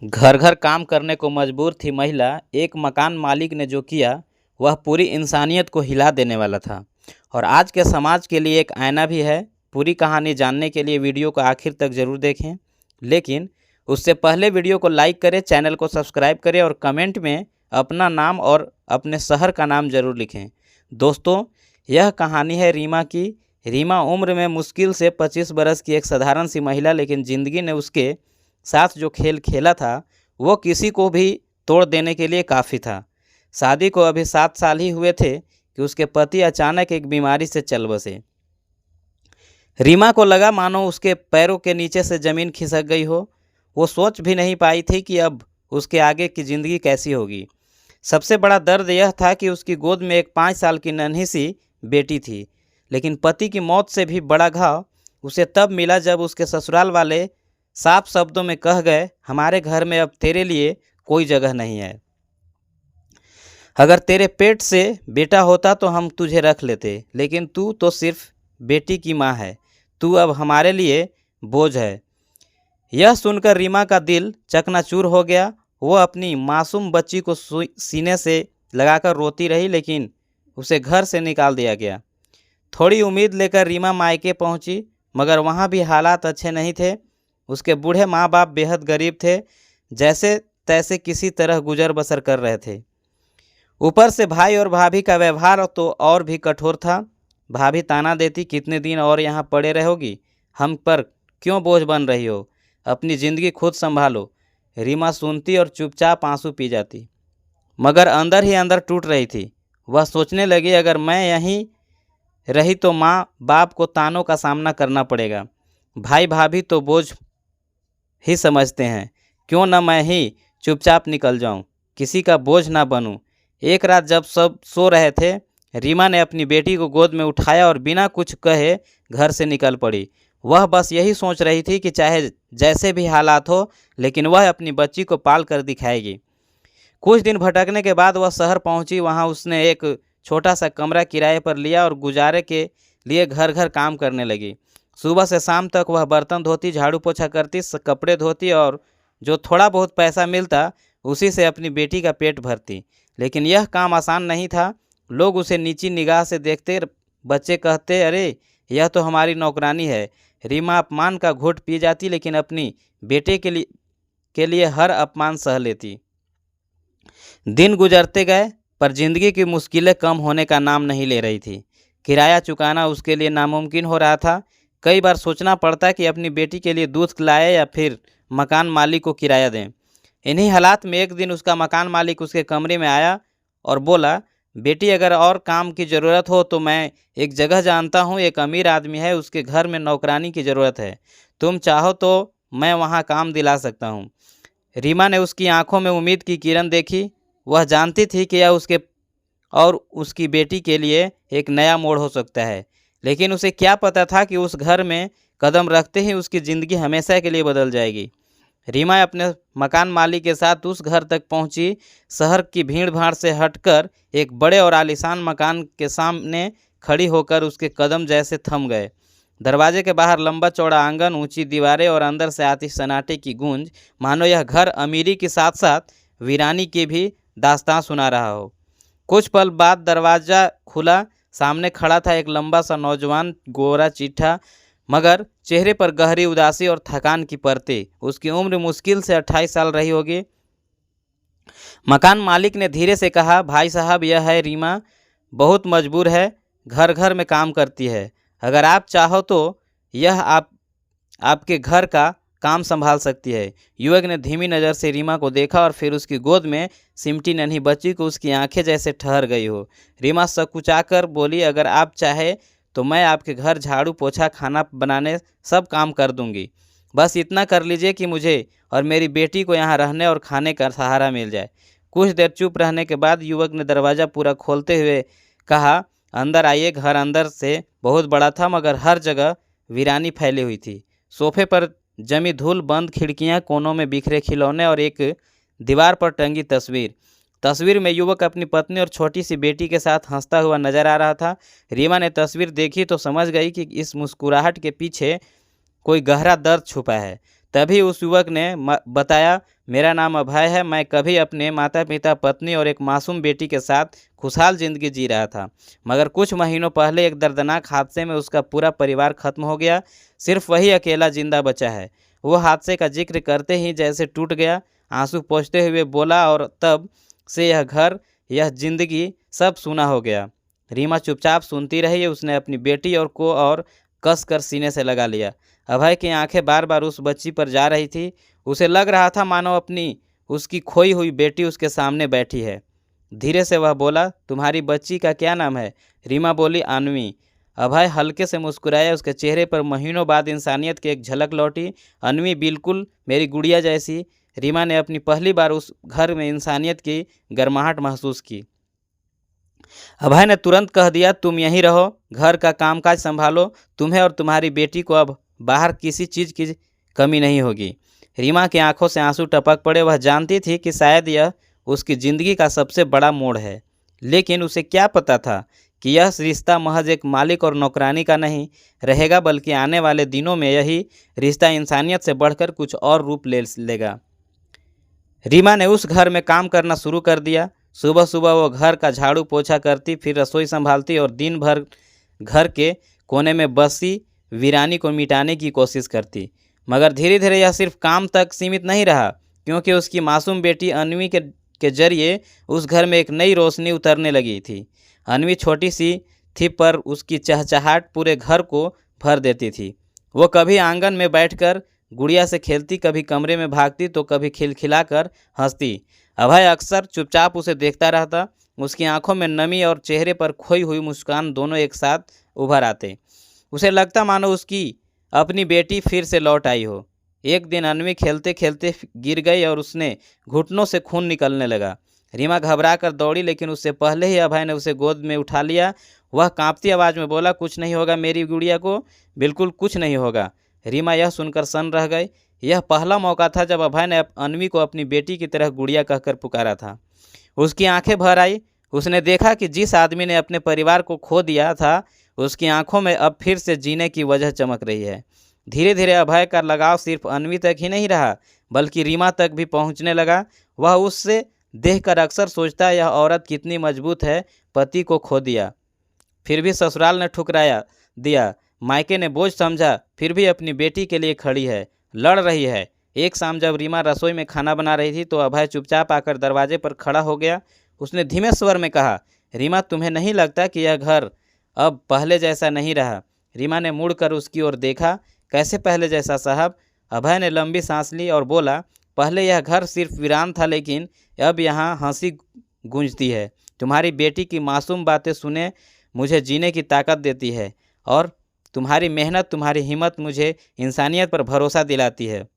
घर घर काम करने को मजबूर थी महिला। एक मकान मालिक ने जो किया वह पूरी इंसानियत को हिला देने वाला था और आज के समाज के लिए एक आईना भी है। पूरी कहानी जानने के लिए वीडियो को आखिर तक ज़रूर देखें, लेकिन उससे पहले वीडियो को लाइक करें, चैनल को सब्सक्राइब करें और कमेंट में अपना नाम और अपने शहर का नाम ज़रूर लिखें। दोस्तों, यह कहानी है रीमा की। रीमा उम्र में मुश्किल से 25 बरस की एक साधारण सी महिला, लेकिन ज़िंदगी ने उसके साथ जो खेल खेला था वो किसी को भी तोड़ देने के लिए काफ़ी था। शादी को अभी 7 साल ही हुए थे कि उसके पति अचानक एक बीमारी से चल बसे। रीमा को लगा मानो उसके पैरों के नीचे से ज़मीन खिसक गई हो। वो सोच भी नहीं पाई थी कि अब उसके आगे की ज़िंदगी कैसी होगी। सबसे बड़ा दर्द यह था कि उसकी गोद में एक 5 साल की नन्ही सी बेटी थी, लेकिन पति की मौत से भी बड़ा घाव उसे तब मिला जब उसके ससुराल वाले साफ शब्दों में कह गए, हमारे घर में अब तेरे लिए कोई जगह नहीं है। अगर तेरे पेट से बेटा होता तो हम तुझे रख लेते, लेकिन तू तो सिर्फ बेटी की माँ है। तू अब हमारे लिए बोझ है। यह सुनकर रीमा का दिल चकनाचूर हो गया। वो अपनी मासूम बच्ची को सीने से लगाकर रोती रही, लेकिन उसे घर से निकाल दिया गया। थोड़ी उम्मीद लेकर रीमा मायके पहुंची, मगर वहां भी हालात अच्छे नहीं थे। उसके बूढ़े माँ बाप बेहद गरीब थे, जैसे तैसे किसी तरह गुजर बसर कर रहे थे। ऊपर से भाई और भाभी का व्यवहार तो और भी कठोर था। भाभी ताना देती, कितने दिन और यहाँ पड़े रहोगी, हम पर क्यों बोझ बन रही हो, अपनी ज़िंदगी खुद संभालो। रीमा सुनती और चुपचाप आंसू पी जाती, मगर अंदर ही अंदर टूट रही थी। वह सोचने लगी, अगर मैं यहीं रही तो माँ बाप को तानों का सामना करना पड़ेगा। भाई भाभी तो बोझ ही समझते हैं, क्यों न मैं ही चुपचाप निकल जाऊं, किसी का बोझ ना बनूं। एक रात जब सब सो रहे थे, रीमा ने अपनी बेटी को गोद में उठाया और बिना कुछ कहे घर से निकल पड़ी। वह बस यही सोच रही थी कि चाहे जैसे भी हालात हो, लेकिन वह अपनी बच्ची को पाल कर दिखाएगी। कुछ दिन भटकने के बाद वह शहर पहुंची। वहां उसने एक छोटा सा कमरा किराए पर लिया और गुजारे के लिए घर घर काम करने लगी। सुबह से शाम तक वह बर्तन धोती, झाड़ू पोछा करती, कपड़े धोती और जो थोड़ा बहुत पैसा मिलता उसी से अपनी बेटी का पेट भरती। लेकिन यह काम आसान नहीं था। लोग उसे नीची निगाह से देखते, बच्चे कहते, अरे यह तो हमारी नौकरानी है। रीमा अपमान का घूंट पी जाती, लेकिन अपनी बेटे के लिए हर अपमान सह लेती। दिन गुजरते गए, पर जिंदगी की मुश्किलें कम होने का नाम नहीं ले रही थी। किराया चुकाना उसके लिए नामुमकिन हो रहा था। कई बार सोचना पड़ता कि अपनी बेटी के लिए दूध लाए या फिर मकान मालिक को किराया दें। इन्हीं हालात में एक दिन उसका मकान मालिक उसके कमरे में आया और बोला, बेटी अगर और काम की ज़रूरत हो तो मैं एक जगह जानता हूँ, एक अमीर आदमी है, उसके घर में नौकरानी की ज़रूरत है। तुम चाहो तो मैं वहाँ काम दिला सकता हूँ। रीमा ने उसकी आंखों में उम्मीद की किरण देखी। वह जानती थी कि यह उसके और उसकी बेटी के लिए एक नया मोड़ हो सकता है, लेकिन उसे क्या पता था कि उस घर में कदम रखते ही उसकी ज़िंदगी हमेशा के लिए बदल जाएगी। रीमा अपने मकान मालिक के साथ उस घर तक पहुंची। शहर की भीड़ भाड़ से हटकर एक बड़े और आलीशान मकान के सामने खड़ी होकर उसके कदम जैसे थम गए। दरवाजे के बाहर लंबा चौड़ा आंगन, ऊंची दीवारें और अंदर से आती सन्नाटे की गूंज, मानो यह घर अमीरी के साथ साथ वीरानी की भी दास्तां सुना रहा हो। कुछ पल बाद दरवाज़ा खुला। सामने खड़ा था एक लंबा सा नौजवान, गोरा चिट्ठा, मगर चेहरे पर गहरी उदासी और थकान की परतें। उसकी उम्र मुश्किल से 28 साल रही होगी। मकान मालिक ने धीरे से कहा, भाई साहब, यह है रीमा, बहुत मजबूर है, घर घर में काम करती है। अगर आप चाहो तो यह आपके घर का काम संभाल सकती है। युवक ने धीमी नज़र से रीमा को देखा और फिर उसकी गोद में सिमटी नन्ही बच्ची को उसकी आंखें जैसे ठहर गई हो। रीमा सकुचाकर बोली, अगर आप चाहे तो मैं आपके घर झाड़ू पोछा, खाना बनाने सब काम कर दूंगी। बस इतना कर लीजिए कि मुझे और मेरी बेटी को यहाँ रहने और खाने का सहारा मिल जाए। कुछ देर चुप रहने के बाद युवक ने दरवाज़ा पूरा खोलते हुए कहा, अंदर आइए। घर अंदर से बहुत बड़ा था, मगर हर जगह वीरानी फैली हुई थी। सोफे पर जमी धूल, बंद खिड़कियां, कोनों में बिखरे खिलौने और एक दीवार पर टंगी तस्वीर में युवक अपनी पत्नी और छोटी सी बेटी के साथ हंसता हुआ नजर आ रहा था। रीमा ने तस्वीर देखी तो समझ गई कि इस मुस्कुराहट के पीछे कोई गहरा दर्द छुपा है। तभी उस युवक ने बताया, मेरा नाम अभय है, मैं कभी अपने माता पिता, पत्नी और एक मासूम बेटी के साथ खुशहाल जिंदगी जी रहा था, मगर कुछ महीनों पहले एक दर्दनाक हादसे में उसका पूरा परिवार खत्म हो गया। सिर्फ वही अकेला जिंदा बचा है। वो हादसे का जिक्र करते ही जैसे टूट गया, आंसू पोंछते हुए बोला, और तब से यह घर, यह जिंदगी सब सूना हो गया। रीमा चुपचाप सुनती रही। उसने अपनी बेटी और कस कर सीने से लगा लिया। अभय की आंखें बार बार उस बच्ची पर जा रही थी। उसे लग रहा था मानो उसकी खोई हुई बेटी उसके सामने बैठी है। धीरे से वह बोला, तुम्हारी बच्ची का क्या नाम है? रीमा बोली, अन्वी। अभय हल्के से मुस्कुराया। उसके चेहरे पर महीनों बाद इंसानियत की एक झलक लौटी। अन्वी बिल्कुल मेरी गुड़िया जैसी। रीमा ने अपनी पहली बार उस घर में इंसानियत की गर्माहट महसूस की। अभय ने तुरंत कह दिया, तुम यहीं रहो, घर का कामकाज संभालो, तुम्हें और तुम्हारी बेटी को अब बाहर किसी चीज़ की कमी नहीं होगी। रीमा की आंखों से आंसू टपक पड़े। वह जानती थी कि शायद यह उसकी ज़िंदगी का सबसे बड़ा मोड़ है, लेकिन उसे क्या पता था कि यह रिश्ता महज एक मालिक और नौकरानी का नहीं रहेगा, बल्कि आने वाले दिनों में यही रिश्ता इंसानियत से बढ़कर कुछ और रूप ले लेगा। रीमा ने उस घर में काम करना शुरू कर दिया। सुबह सुबह वो घर का झाड़ू पोछा करती, फिर रसोई संभालती और दिन भर घर के कोने में बसी वीरानी को मिटाने की कोशिश करती। मगर धीरे धीरे यह सिर्फ काम तक सीमित नहीं रहा, क्योंकि उसकी मासूम बेटी अन्वी के जरिए उस घर में एक नई रोशनी उतरने लगी थी। अन्वी छोटी सी थी, पर उसकी चहचहाट पूरे घर को भर देती थी। वो कभी आंगन में बैठकर गुड़िया से खेलती, कभी कमरे में भागती, तो कभी खिलखिलाकर हंसती। अभय अक्सर चुपचाप उसे देखता रहता। उसकी आंखों में नमी और चेहरे पर खोई हुई मुस्कान दोनों एक साथ उभर आते। उसे लगता मानो उसकी अपनी बेटी फिर से लौट आई हो। एक दिन अन्वी खेलते खेलते गिर गई और उसने घुटनों से खून निकलने लगा। रीमा घबरा कर दौड़ी, लेकिन उससे पहले ही अभय ने उसे गोद में उठा लिया। वह कांपती आवाज़ में बोला, कुछ नहीं होगा मेरी गुड़िया को, बिल्कुल कुछ नहीं होगा। रीमा यह सुनकर सन्न रह गई। यह पहला मौका था जब अभय ने अन्वी को अपनी बेटी की तरह गुड़िया कहकर पुकारा था। उसकी आंखें भर आई। उसने देखा कि जिस आदमी ने अपने परिवार को खो दिया था, उसकी आंखों में अब फिर से जीने की वजह चमक रही है। धीरे धीरे अभय का लगाव सिर्फ अन्वी तक ही नहीं रहा, बल्कि रीमा तक भी पहुंचने लगा। वह उससे देखकर अक्सर सोचता, यह औरत कितनी मजबूत है, पति को खो दिया, फिर भी ससुराल ने ठुकराया दिया, मायके ने बोझ समझा, फिर भी अपनी बेटी के लिए खड़ी है, लड़ रही है। एक शाम जब रीमा रसोई में खाना बना रही थी, तो अभय चुपचाप आकर दरवाजे पर खड़ा हो गया। उसने धीमे स्वर में कहा, रीमा, तुम्हें नहीं लगता कि यह घर अब पहले जैसा नहीं रहा? रीमा ने मुड़कर उसकी ओर देखा। कैसे पहले जैसा साहब? अभय ने लंबी सांस ली और बोला, पहले यह घर सिर्फ वीरान था, लेकिन अब यहाँ हंसी गूंजती है। तुम्हारी बेटी की मासूम बातें सुने मुझे जीने की ताकत देती है, और तुम्हारी मेहनत, तुम्हारी हिम्मत मुझे इंसानियत पर भरोसा दिलाती है।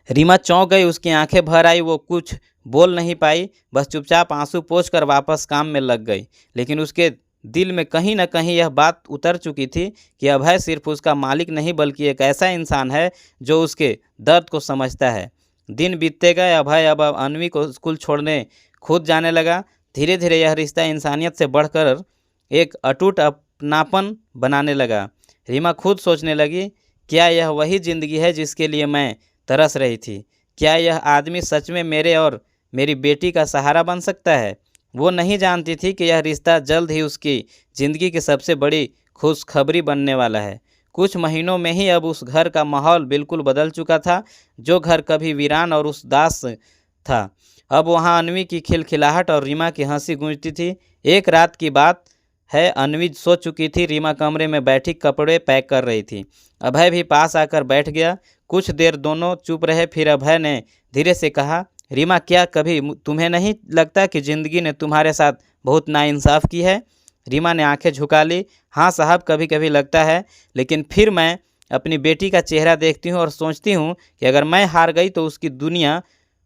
रीमा चौंक गई। उसकी आंखें भर आई। वो कुछ बोल नहीं पाई, बस चुपचाप आंसू पोंछकर वापस काम में लग गई। लेकिन उसके दिल में कहीं न कहीं यह बात उतर चुकी थी कि अभय सिर्फ उसका मालिक नहीं, बल्कि एक ऐसा इंसान है जो उसके दर्द को समझता है। दिन बीतते गए। अभय अब अन्वी को स्कूल छोड़ने खुद जाने लगा। धीरे धीरे यह रिश्ता इंसानियत से बढ़कर एक अटूट अपनापन बनाने लगा। रीमा खुद सोचने लगी, क्या यह वही ज़िंदगी है जिसके लिए मैं तरस रही थी? क्या यह आदमी सच में मेरे और मेरी बेटी का सहारा बन सकता है? वो नहीं जानती थी कि यह रिश्ता जल्द ही उसकी ज़िंदगी की सबसे बड़ी खुशखबरी बनने वाला है। कुछ महीनों में ही अब उस घर का माहौल बिल्कुल बदल चुका था। जो घर कभी वीरान और उदास था, अब वहाँ अन्वी की खिलखिलाहट और रीमा की हंसी गूंजती थी। एक रात की बात है, अन्वी सो चुकी थी। रीमा कमरे में बैठी कपड़े पैक कर रही थी। अभय भी पास आकर बैठ गया। कुछ देर दोनों चुप रहे। फिर अभय ने धीरे से कहा, रीमा, क्या कभी तुम्हें नहीं लगता कि ज़िंदगी ने तुम्हारे साथ बहुत नाइंसाफ़ की है? रीमा ने आंखें झुका ली। हाँ साहब, कभी कभी लगता है, लेकिन फिर मैं अपनी बेटी का चेहरा देखती हूँ और सोचती हूँ कि अगर मैं हार गई तो उसकी दुनिया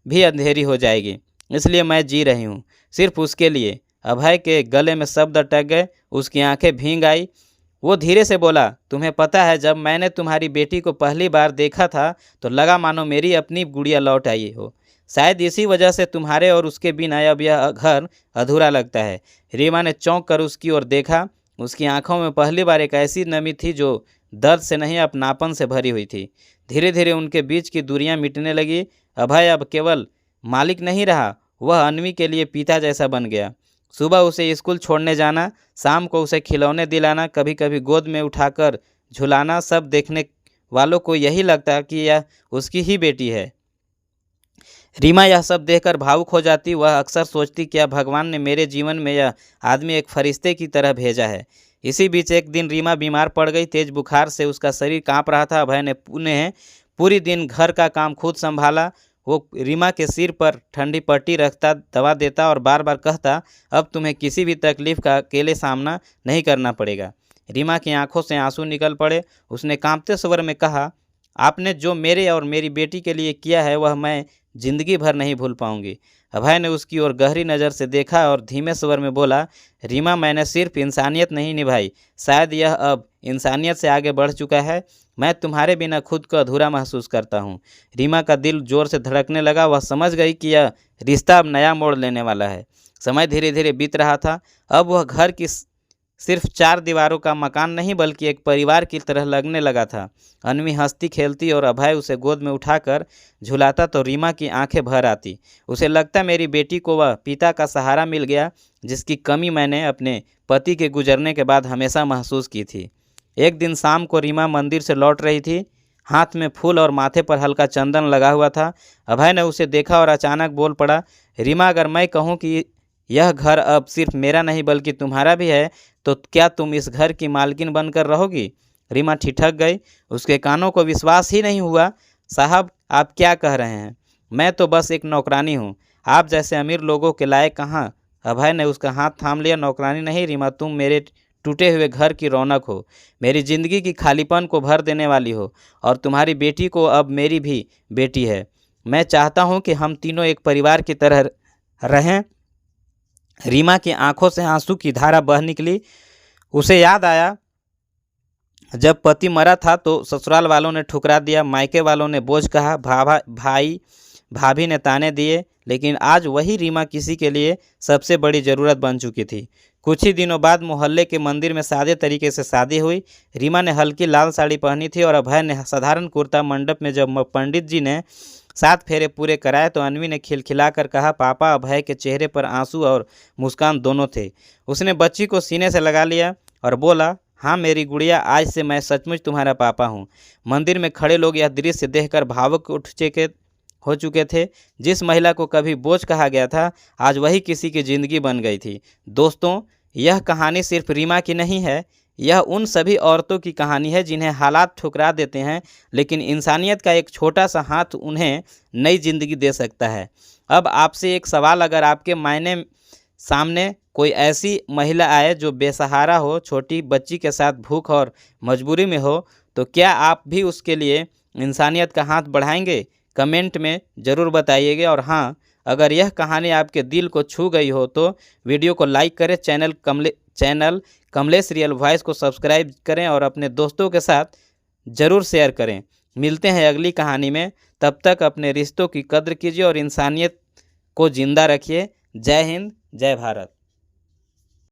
भी अंधेरी हो जाएगी। इसलिए मैं जी रही हूँ, सिर्फ उसके लिए। अभय के गले में शब्द अटक गए। उसकी आंखें भीग आई। वो धीरे से बोला, तुम्हें पता है, जब मैंने तुम्हारी बेटी को पहली बार देखा था तो लगा मानो मेरी अपनी गुड़िया लौट आई हो। शायद इसी वजह से तुम्हारे और उसके बिना अब यह घर अधूरा लगता है। रीमा ने चौंक कर उसकी ओर देखा। उसकी आंखों में पहली बार एक ऐसी नमी थी जो दर्द से नहीं अपनापन से भरी हुई थी। धीरे धीरे उनके बीच की दूरियां मिटने लगी। अभय अब केवल मालिक नहीं रहा, वह अन्वी के लिए पिता जैसा बन गया। सुबह उसे स्कूल छोड़ने जाना, शाम को उसे खिलौने दिलाना, कभी कभी गोद में उठाकर झुलाना, सब देखने वालों को यही लगता कि यह उसकी ही बेटी है। रीमा यह सब देखकर भावुक हो जाती। वह अक्सर सोचती क्या भगवान ने मेरे जीवन में यह आदमी एक फरिश्ते की तरह भेजा है। इसी बीच एक दिन रीमा बीमार पड़ गई। तेज बुखार से उसका शरीर कांप रहा था। अभय ने उन्हें पूरी दिन घर का काम खुद संभाला। वो रीमा के सिर पर ठंडी पट्टी रखता, दवा देता और बार बार कहता, अब तुम्हें किसी भी तकलीफ का अकेले सामना नहीं करना पड़ेगा। रीमा की आंखों से आंसू निकल पड़े। उसने कांपते स्वर में कहा, आपने जो मेरे और मेरी बेटी के लिए किया है वह मैं जिंदगी भर नहीं भूल पाऊंगी। अभय ने उसकी ओर गहरी नज़र से देखा और धीमे स्वर में बोला, रीमा, मैंने सिर्फ इंसानियत नहीं निभाई, शायद यह अब इंसानियत से आगे बढ़ चुका है। मैं तुम्हारे बिना खुद को अधूरा महसूस करता हूँ। रीमा का दिल जोर से धड़कने लगा। वह समझ गई कि यह रिश्ता अब नया मोड़ लेने वाला है। समय धीरे धीरे बीत रहा था। अब वह घर की सिर्फ 4 दीवारों का मकान नहीं बल्कि एक परिवार की तरह लगने लगा था। अन्वी हंसती खेलती और अभय उसे गोद में उठाकर झुलाता तो रीमा की आंखें भर आती। उसे लगता मेरी बेटी को वह पिता का सहारा मिल गया जिसकी कमी मैंने अपने पति के गुजरने के बाद हमेशा महसूस की थी। एक दिन शाम को रीमा मंदिर से लौट रही थी। हाथ में फूल और माथे पर हल्का चंदन लगा हुआ था। अभय ने उसे देखा और अचानक बोल पड़ा, रीमा, अगर मैं कहूँ कि यह घर अब सिर्फ मेरा नहीं बल्कि तुम्हारा भी है तो क्या तुम इस घर की मालकिन बनकर रहोगी? रीमा ठिठक गई। उसके कानों को विश्वास ही नहीं हुआ। साहब, आप क्या कह रहे हैं? मैं तो बस एक नौकरानी हूँ। आप जैसे अमीर लोगों के लायक कहाँ? अभय ने उसका हाथ थाम लिया। नौकरानी नहीं रीमा, तुम मेरे टूटे हुए घर की रौनक हो, मेरी ज़िंदगी की खालीपन को भर देने वाली हो और तुम्हारी बेटी को अब मेरी भी बेटी है। मैं चाहता हूँ कि हम तीनों एक परिवार की तरह रहें। रीमा की आंखों से आंसू की धारा बह निकली। उसे याद आया जब पति मरा था तो ससुराल वालों ने ठुकरा दिया, मायके वालों ने बोझ कहा, भाई भाभी ने ताने दिए, लेकिन आज वही रीमा किसी के लिए सबसे बड़ी ज़रूरत बन चुकी थी। कुछ ही दिनों बाद मोहल्ले के मंदिर में सादे तरीके से शादी हुई। रीमा ने हल्की लाल साड़ी पहनी थी और अभय ने साधारण कुर्ता। मंडप में जब पंडित जी ने 7 फेरे पूरे कराए तो अन्वी ने खिलखिलाकर कहा, पापा। अभय के चेहरे पर आंसू और मुस्कान दोनों थे। उसने बच्ची को सीने से लगा लिया और बोला, हाँ मेरी गुड़िया, आज से मैं सचमुच तुम्हारा पापा हूँ। मंदिर में खड़े लोग यह दृश्य देखकर भावुक हो चुके थे। जिस महिला को कभी बोझ कहा गया था आज वही किसी की ज़िंदगी बन गई थी। दोस्तों, यह कहानी सिर्फ रीमा की नहीं है, यह उन सभी औरतों की कहानी है जिन्हें हालात ठुकरा देते हैं लेकिन इंसानियत का एक छोटा सा हाथ उन्हें नई ज़िंदगी दे सकता है। अब आपसे एक सवाल, अगर आपके मायने सामने कोई ऐसी महिला आए जो बेसहारा हो, छोटी बच्ची के साथ भूख और मजबूरी में हो, तो क्या आप भी उसके लिए इंसानियत का हाथ बढ़ाएंगे? कमेंट में ज़रूर बताइएगा। और हाँ, अगर यह कहानी आपके दिल को छू गई हो तो वीडियो को लाइक करें, चैनल कमलेश रियल वॉइस को सब्सक्राइब करें और अपने दोस्तों के साथ ज़रूर शेयर करें। मिलते हैं अगली कहानी में। तब तक अपने रिश्तों की कद्र कीजिए और इंसानियत को ज़िंदा रखिए। जय हिंद, जय भारत।